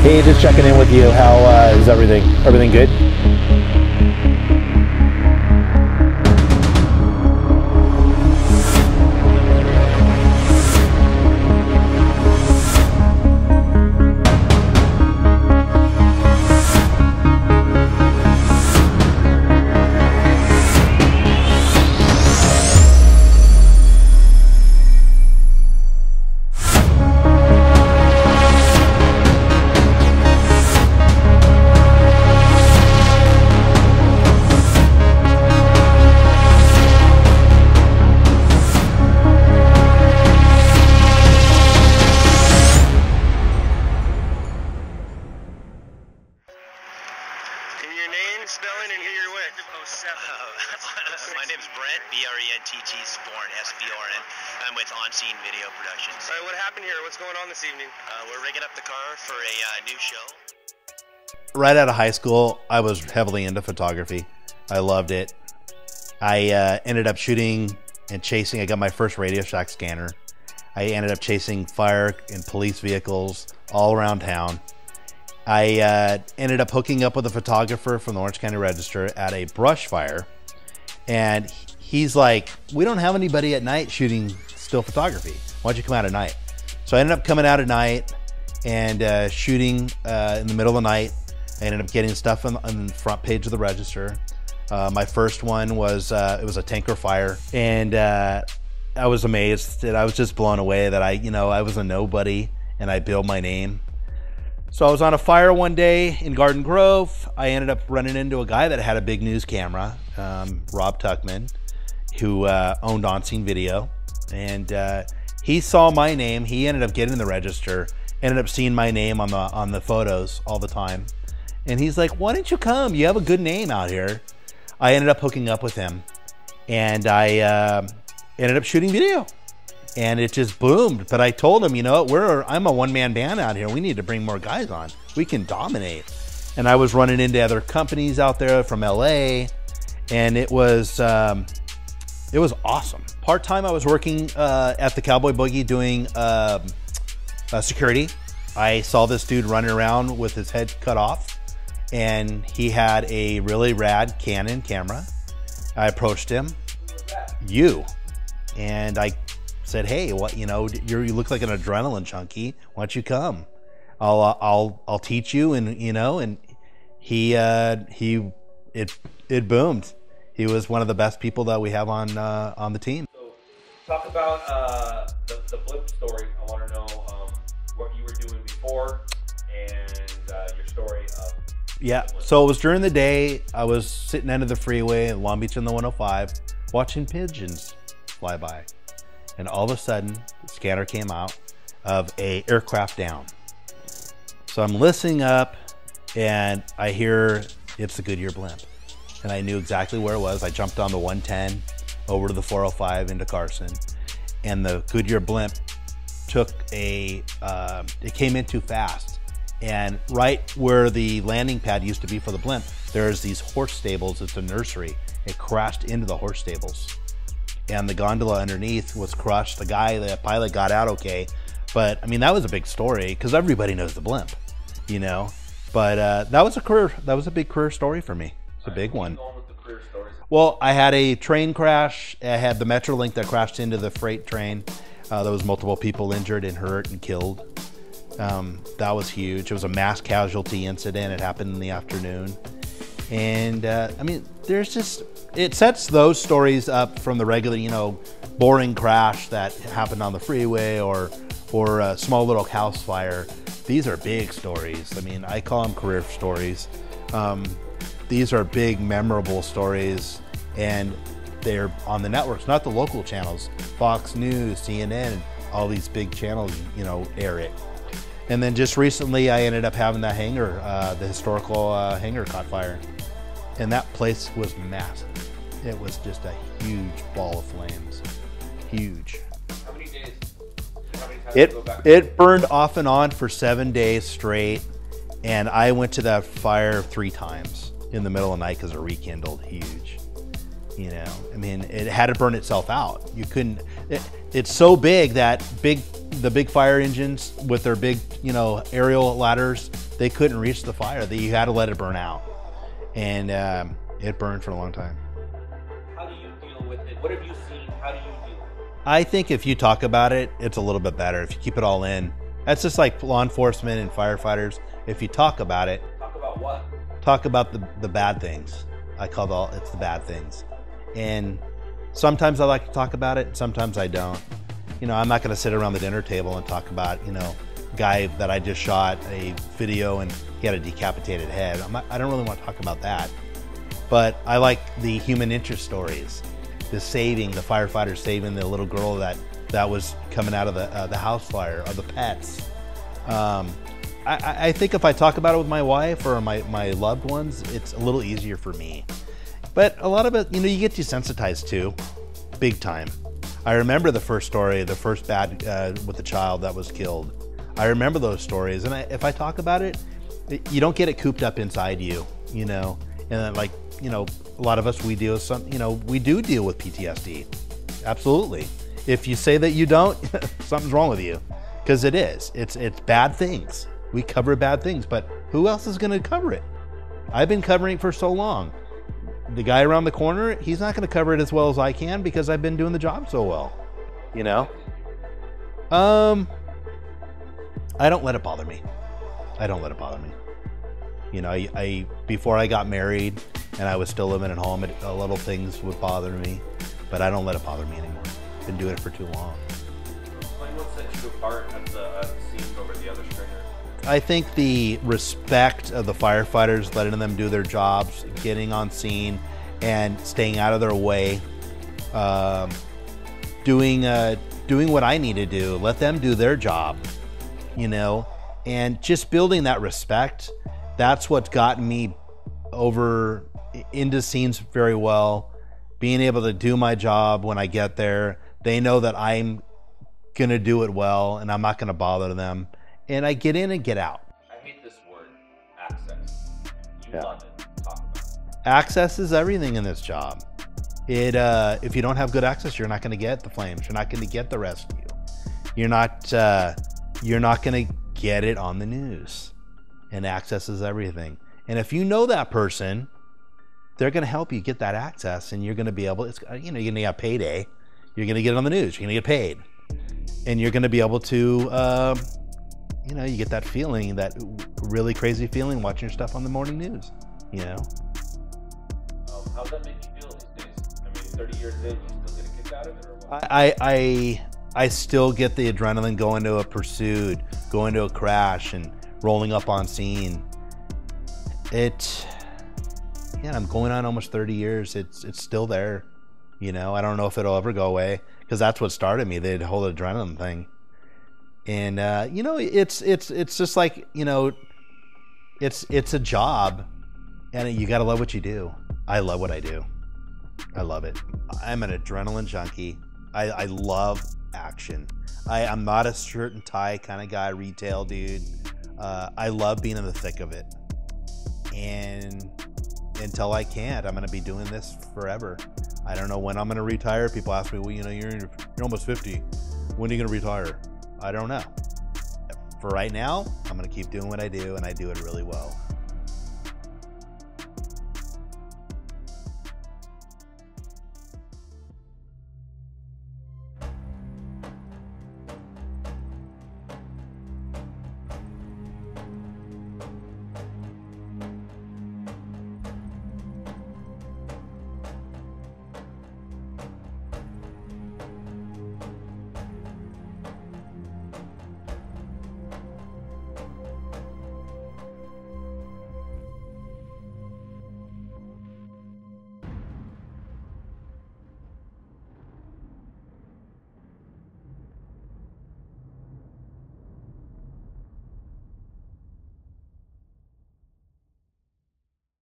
Hey, just checking in with you. How is everything? Everything good? Spelling and who you're with. My name's Brentt, B-R-E-N-T-T, Sporn, S-P-O-R-N. I'm with ONSCENE Video Productions. All right, what happened here? What's going on this evening? We're rigging up the car for a new show. Right out of high school, I was heavily into photography. I loved it. I ended up shooting and chasing. I got my first Radio Shack scanner. I ended up chasing fire and police vehicles all around town. I ended up hooking up with a photographer from the Orange County Register at a brush fire. And he's like, we don't have anybody at night shooting still photography. Why don't you come out at night? So I ended up coming out at night and shooting in the middle of the night. I ended up getting stuff on the front page of the Register. My first one was, it was a tanker fire. And I was amazed that I was just blown away that I was a nobody and I built my name. So I was on a fire one day in Garden Grove. I ended up running into a guy that had a big news camera, Rob Tuckman, who owned ONSCENE Video. And he saw my name. He ended up getting the Register, ended up seeing my name on the photos all the time. And he's like, why don't you come? You have a good name out here. I ended up hooking up with him. And I ended up shooting video. And it just boomed. But I told him, you know, I'm a one-man band out here. We need to bring more guys on. We can dominate. And I was running into other companies out there from LA, and it was awesome. Part-time, I was working at the Cowboy Boogie doing security. I saw this dude running around with his head cut off, and he had a really rad Canon camera. I approached him, and I said, hey, what, you look like an adrenaline junkie. Why don't you come? I'll teach you. And and it boomed. He was one of the best people that we have on the team. So talk about the blimp story. I want to know what you were doing before and your story of. Yeah, so it was during the day. I was sitting under the freeway in Long Beach on the 105 watching pigeons fly by. And all of a sudden, the scanner came out of a aircraft down. So I'm listening up, and I hear it's the Goodyear blimp. And I knew exactly where it was. I jumped on the 110 over to the 405 into Carson. And the Goodyear blimp it came in too fast. And right where the landing pad used to be for the blimp, there's these horse stables. It's a nursery. It crashed into the horse stables. And the gondola underneath was crushed. The pilot got out okay. But I mean, that was a big story because everybody knows the blimp, But that was a big career story for me. It's a big one. Well, I had a train crash. I had the Metrolink that crashed into the freight train. There was multiple people injured and hurt and killed. That was huge. It was a mass casualty incident. It happened in the afternoon. And I mean, it sets those stories up from the regular, boring crash that happened on the freeway or a small little house fire. These are big stories. I mean, I call them career stories. These are big, memorable stories, and they're on the networks, not the local channels. Fox News, CNN, all these big channels, air it. And then just recently, I ended up having that hangar, the historical hangar caught fire. And that place was massive. It was just a huge ball of flames. Huge. How many days? How many times did you go back? It burned off and on for 7 days straight. And I went to that fire 3 times in the middle of the night because it rekindled huge. I mean, it had to burn itself out. You couldn't, it's so big that the big fire engines with their big, aerial ladders, they couldn't reach the fire. You had to let it burn out, and it burned for a long time. How do you deal with it? What have you seen? How do you deal with it? I think if you talk about it, it's a little bit better. If you keep it all in, that's just like law enforcement and firefighters. If you talk about it, Talk about what? talk about the bad things. I call it's the bad things. And sometimes I like to talk about it, sometimes I don't. You know, I'm not going to sit around the dinner table and talk about, you know, guy that I just shot a video and he had a decapitated head. I don't really want to talk about that. But I like the human interest stories, the firefighters saving the little girl that was coming out of the house fire, or the pets. I think if I talk about it with my wife or my loved ones, it's a little easier for me. But a lot of it, you know, you get desensitized to, big time. I remember the first story, the first bad with the child that was killed. I remember those stories, and if I talk about it, you don't get it cooped up inside you, you know. And then, like, you know, a lot of us, we deal with some, you know, we do deal with PTSD. Absolutely. If you say that you don't, something's wrong with you, because it is. It's bad things. We cover bad things, but who else is going to cover it? I've been covering it for so long. The guy around the corner, he's not going to cover it as well as I can because I've been doing the job so well, you know? I don't let it bother me. I don't let it bother me. You know, I before I got married and I was still living at home, a little things would bother me, but I don't let it bother me anymore. I've been doing it for too long. What set you apart at the scene over the other stringer? I think the respect of the firefighters, letting them do their jobs, getting on scene and staying out of their way, doing what I need to do, let them do their job, you know, and just building that respect. That's what's gotten me over into scenes very well. Being able to do my job when I get there. They know that I'm going to do it well and I'm not going to bother them. And I get in and get out. I hate this word, access. You love it. Talk about it. Access is everything in this job. If you don't have good access, you're not going to get the flames. You're not going to get the rescue. You're not going to get it on the news. And access is everything. And if you know that person, they're going to help you get that access, and you're going to be able. You're going to get payday. You're going to get it on the news. You're going to get paid, and you're going to be able to. You get that feeling, that really crazy feeling watching your stuff on the morning news, you know? How's that make you feel these days? I mean, 30 years in, you still get a kick out of it, or what? I still get the adrenaline going to a pursuit, going to a crash, and rolling up on scene. I'm going on almost 30 years. It's still there, you know? I don't know if it'll ever go away, because that's what started me, the whole adrenaline thing. And it's just like, you know, it's a job, and you got to love what you do. I love what I do. I love it. I'm an adrenaline junkie. I love action. I'm not a shirt and tie kind of guy, retail dude. I love being in the thick of it. And until I can't, I'm going to be doing this forever. I don't know when I'm going to retire. People ask me, well, you know, you're almost 50. When are you going to retire? I don't know. For right now, I'm going to keep doing what I do, and I do it really well.